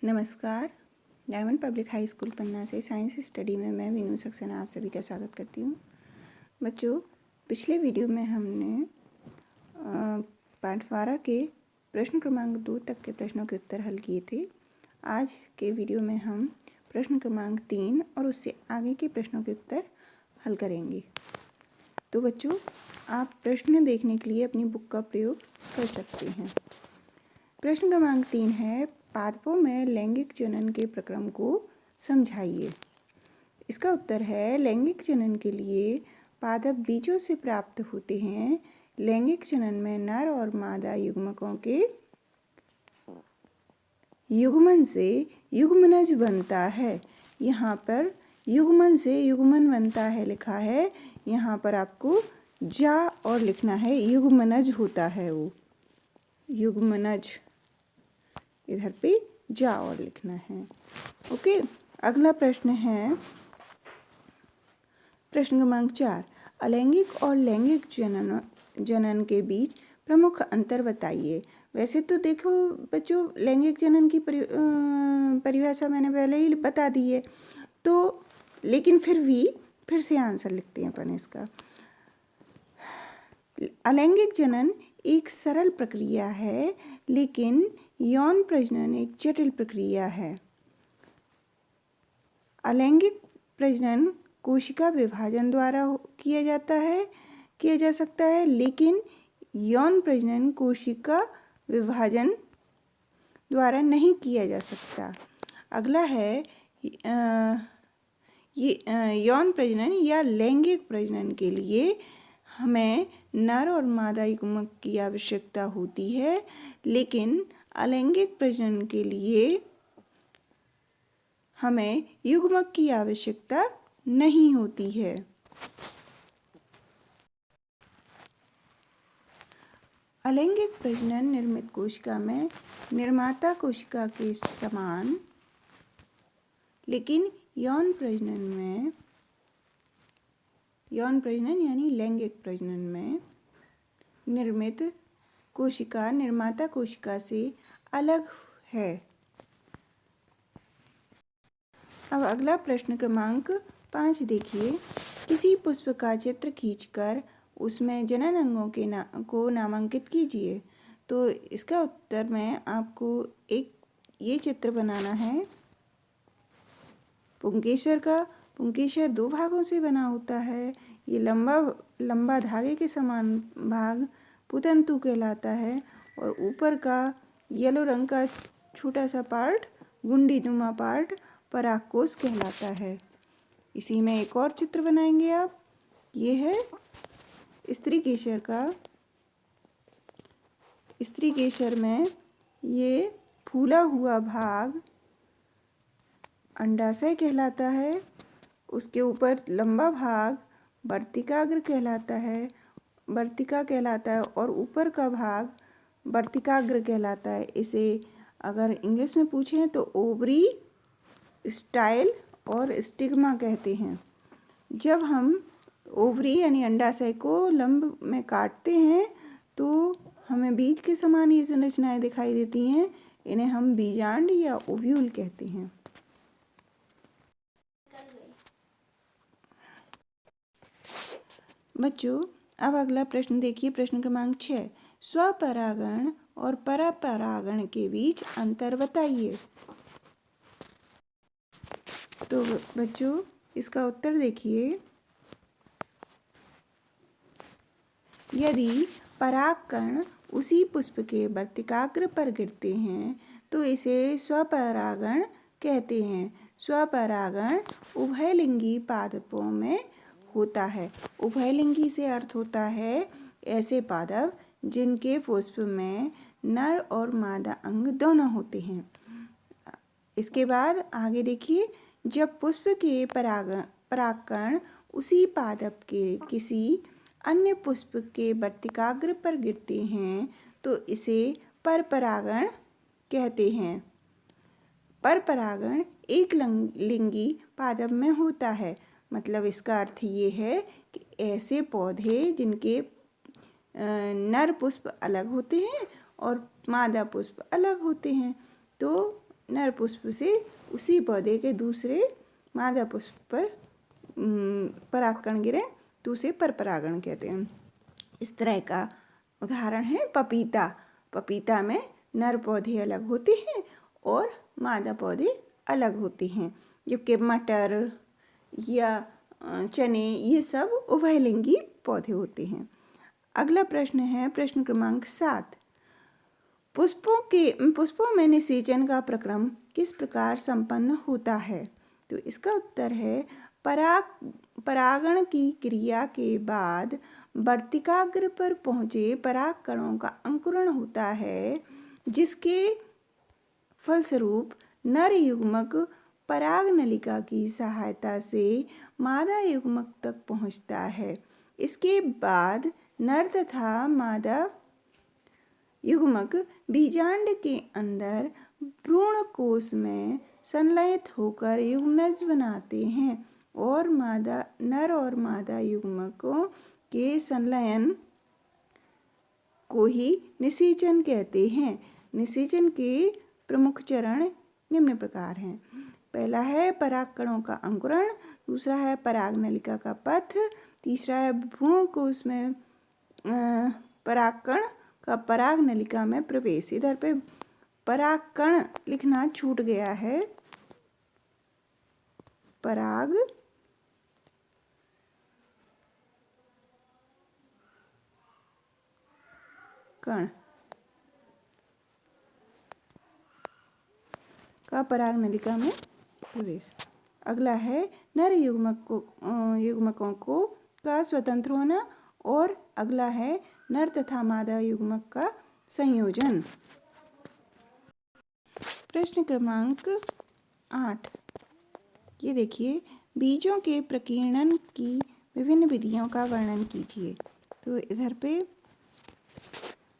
नमस्कार। Diamond public high school पन्ना से science study में मैं विनू सक्सेना आप सभी का स्वागत करती हूँ। बच्चों, पिछले वीडियो में हमने पाठ 12 के प्रश्न क्रमांक 2 तक के प्रश्नों के उत्तर हल किए थे। आज के वीडियो में हम प्रश्न क्रमांक 3 और उससे आगे के प्रश्नों के उत्तर हल करेंगे। तो बच्चों, आप प्रश्न देखने के लिए अपनी बुक का प्रयोग कर सकते हैं। प्रश्न क्रमांक 3 है, पादपों में लैंगिक जनन के प्रक्रम को समझाइए। इसका उत्तर है, लैंगिक जनन के लिए पादप बीजों से प्राप्त होते हैं। लैंगिक जनन में नर और मादा युग्मकों के युग्मन से युग्मनज बनता है। यहाँ पर युग्मन से युग्मन बनता है लिखा है, यहाँ पर आपको जा और लिखना है, युग्मनज होता है वो, युग्मनज इधर पे जा और लिखना है। ओके, अगला प्रश्न है प्रश्न क्रमांक 4, अलैंगिक और लैंगिक जनन के बीच प्रमुख अंतर बताइए। वैसे तो देखो बच्चों, लैंगिक जनन की परिभाषा मैंने पहले ही बता दी है, तो लेकिन फिर से आंसर लिखते हैं अपन इसका। अलैंगिक जनन एक सरल प्रक्रिया है, लेकिन यौन प्रजनन एक जटिल प्रक्रिया है। अलैंगिक प्रजनन कोशिका विभाजन द्वारा किया जा सकता है, लेकिन यौन प्रजनन कोशिका विभाजन द्वारा नहीं किया जा सकता। अगला है यौन प्रजनन या लैंगिक प्रजनन के लिए हमें नर और मादा युग्मक की आवश्यकता होती है, लेकिन अलैंगिक प्रजनन के लिए हमें युग्मक की आवश्यकता नहीं होती है। अलैंगिक प्रजनन निर्मित कोशिका में निर्माता कोशिका के समान, लेकिन यौन प्रजनन यानी लैंगिक प्रजनन में निर्मित कोशिका निर्माता कोशिका से अलग है। अब अगला प्रश्न क्रमांक 5 देखिए, किसी पुष्प का चित्र खींचकर उसमें जनन अंगों को नामांकित कीजिए। तो इसका उत्तर में आपको ये चित्र बनाना है पुंकेसर का। पुंकेसर 2 भागों से बना होता है। ये लंबा धागे के समान भाग पुतंतु कहलाता है, और ऊपर का येलो रंग का छोटा सा पार्ट, गुंडीनुमा पार्ट, परागकोश कहलाता है। इसी में एक और चित्र बनाएंगे आप। ये है स्त्री केसर का। स्त्री केसर में ये फूला हुआ भाग अंडाशय कहलाता है। उसके ऊपर लंबा भाग वर्तिकाग्र कहलाता है और ऊपर का भाग वर्तिकाग्र कहलाता है। इसे अगर इंग्लिश में पूछें तो ओवरी, स्टाइल और स्टिग्मा कहते हैं। जब हम ओवरी यानी अंडाशय को लंब में काटते हैं तो हमें बीज के समान ये संरचनाएं दिखाई देती हैं। इन्हें हम बीजांड या ओव्यूल कहते हैं। बच्चों, अब अगला प्रश्न देखिए, प्रश्न क्रमांक 6, स्वपरागण और परपरागण के बीच अंतर बताइए। तो बच्चों, इसका उत्तर देखिए, यदि परागकण उसी पुष्प के वर्तिकाग्र पर गिरते हैं तो इसे स्वपरागण कहते हैं। स्वपरागण उभयलिंगी पादपों में होता है। उभयलिंगी से अर्थ होता है ऐसे पादप जिनके पुष्प में नर और मादा अंग दोनों होते हैं। इसके बाद आगे देखिए, जब पुष्प के परागकण उसी पादप के किसी अन्य पुष्प के वर्तिकाग्र पर गिरते हैं तो इसे परपरागण कहते हैं। परपरागण एक लिंगी पादप में होता है। मतलब इसका अर्थ ये है कि ऐसे पौधे जिनके नर पुष्प अलग होते हैं और मादा पुष्प अलग होते हैं, तो नर पुष्प से उसी पौधे के दूसरे मादा पुष्प पर परागकण गिरे तो उसे परपरागण कहते हैं। इस तरह का उदाहरण है पपीता। पपीता में नर पौधे अलग होते हैं और मादा पौधे अलग होते हैं, जबकि मटर या चने ये सब उभयलिंगी पौधे होते हैं। अगला प्रश्न है प्रश्न क्रमांक 7। पुष्पों में निषेचन का प्रक्रम किस प्रकार संपन्न होता है? तो इसका उत्तर है परागण की क्रिया के बाद वर्तिकाग्र पर पहुँचे पराग कणों का अंकुरण होता है, जिसके फलस्वरूप नर युग्मक पराग नलिका की सहायता से मादा युग्मक तक पहुँचता है। इसके बाद नर तथा मादा युग्मक बीजांड के अंदर भ्रूण कोश में संलयित होकर युग्मनज बनाते हैं और नर और मादा युग्मकों के संलयन को ही निषेचन कहते हैं। निषेचन के प्रमुख चरण निम्न प्रकार हैं। पहला है परागकणों का अंकुरण, दूसरा है पराग नलिका का पथ, तीसरा है भ्रूण कोश में परागकण का पराग नलिका में प्रवेश। इधर पे परागकण लिखना छूट गया है। पराग कण का पराग नलिका में प्रवेश। अगला है नर युग्मकों को का स्वतंत्र होना और अगला है नर तथा मादा युग्मक का संयोजन। प्रश्न क्रमांक 8, ये देखिए, बीजों के प्रकीर्णन की विभिन्न विधियों का वर्णन कीजिए। तो इधर पे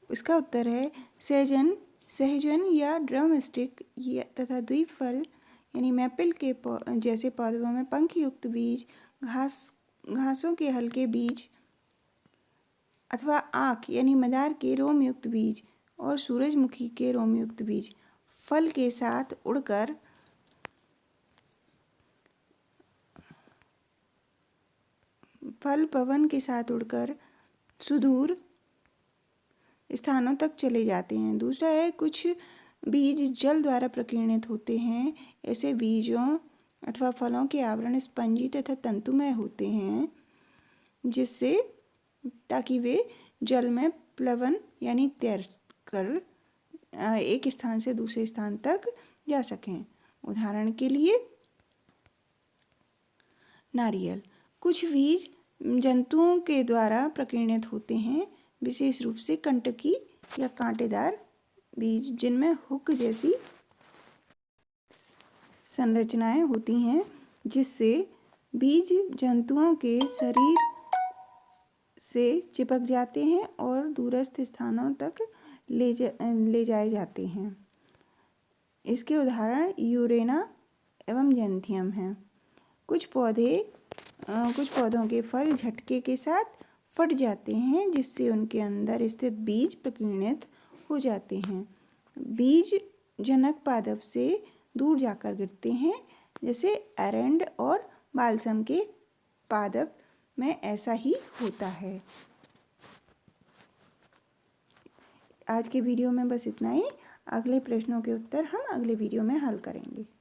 इसका उत्तर है सहजन या ड्रम स्टिक तथा द्विफल यानी मैपल के जैसे पौधों में पंख युक्त बीज, घासों के हल्के बीज अथवा आँख यानी मदार के रोम युक्त बीज और सूरजमुखी के रोम युक्त बीज फल के साथ उड़कर पवन के साथ उड़कर सुदूर स्थानों तक चले जाते हैं। दूसरा है कुछ बीज जल द्वारा प्रकीर्णित होते हैं। ऐसे बीजों अथवा फलों के आवरण स्पंजी तथा तंतुमय होते हैं, जिससे ताकि वे जल में प्लवन यानी तैर कर एक स्थान से दूसरे स्थान तक जा सकें। उदाहरण के लिए नारियल। कुछ बीज जंतुओं के द्वारा प्रकीर्णित होते हैं, विशेष रूप से कंटकी या कांटेदार बीज जिनमें हुक जैसी संरचनाएं होती हैं, जिससे बीज जंतुओं के शरीर से चिपक जाते हैं और दूरस्थ स्थानों तक ले जाए जाते हैं। इसके उदाहरण यूरेना एवं जेंथियम हैं। कुछ पौधों के फल झटके के साथ फट जाते हैं, जिससे उनके अंदर स्थित बीज प्रकीर्णित हो जाते हैं। बीज जनक पादप से दूर जाकर गिरते हैं, जैसे एरंड और बालसम के पादप में ऐसा ही होता है। आज के वीडियो में बस इतना ही। अगले प्रश्नों के उत्तर हम अगले वीडियो में हल करेंगे।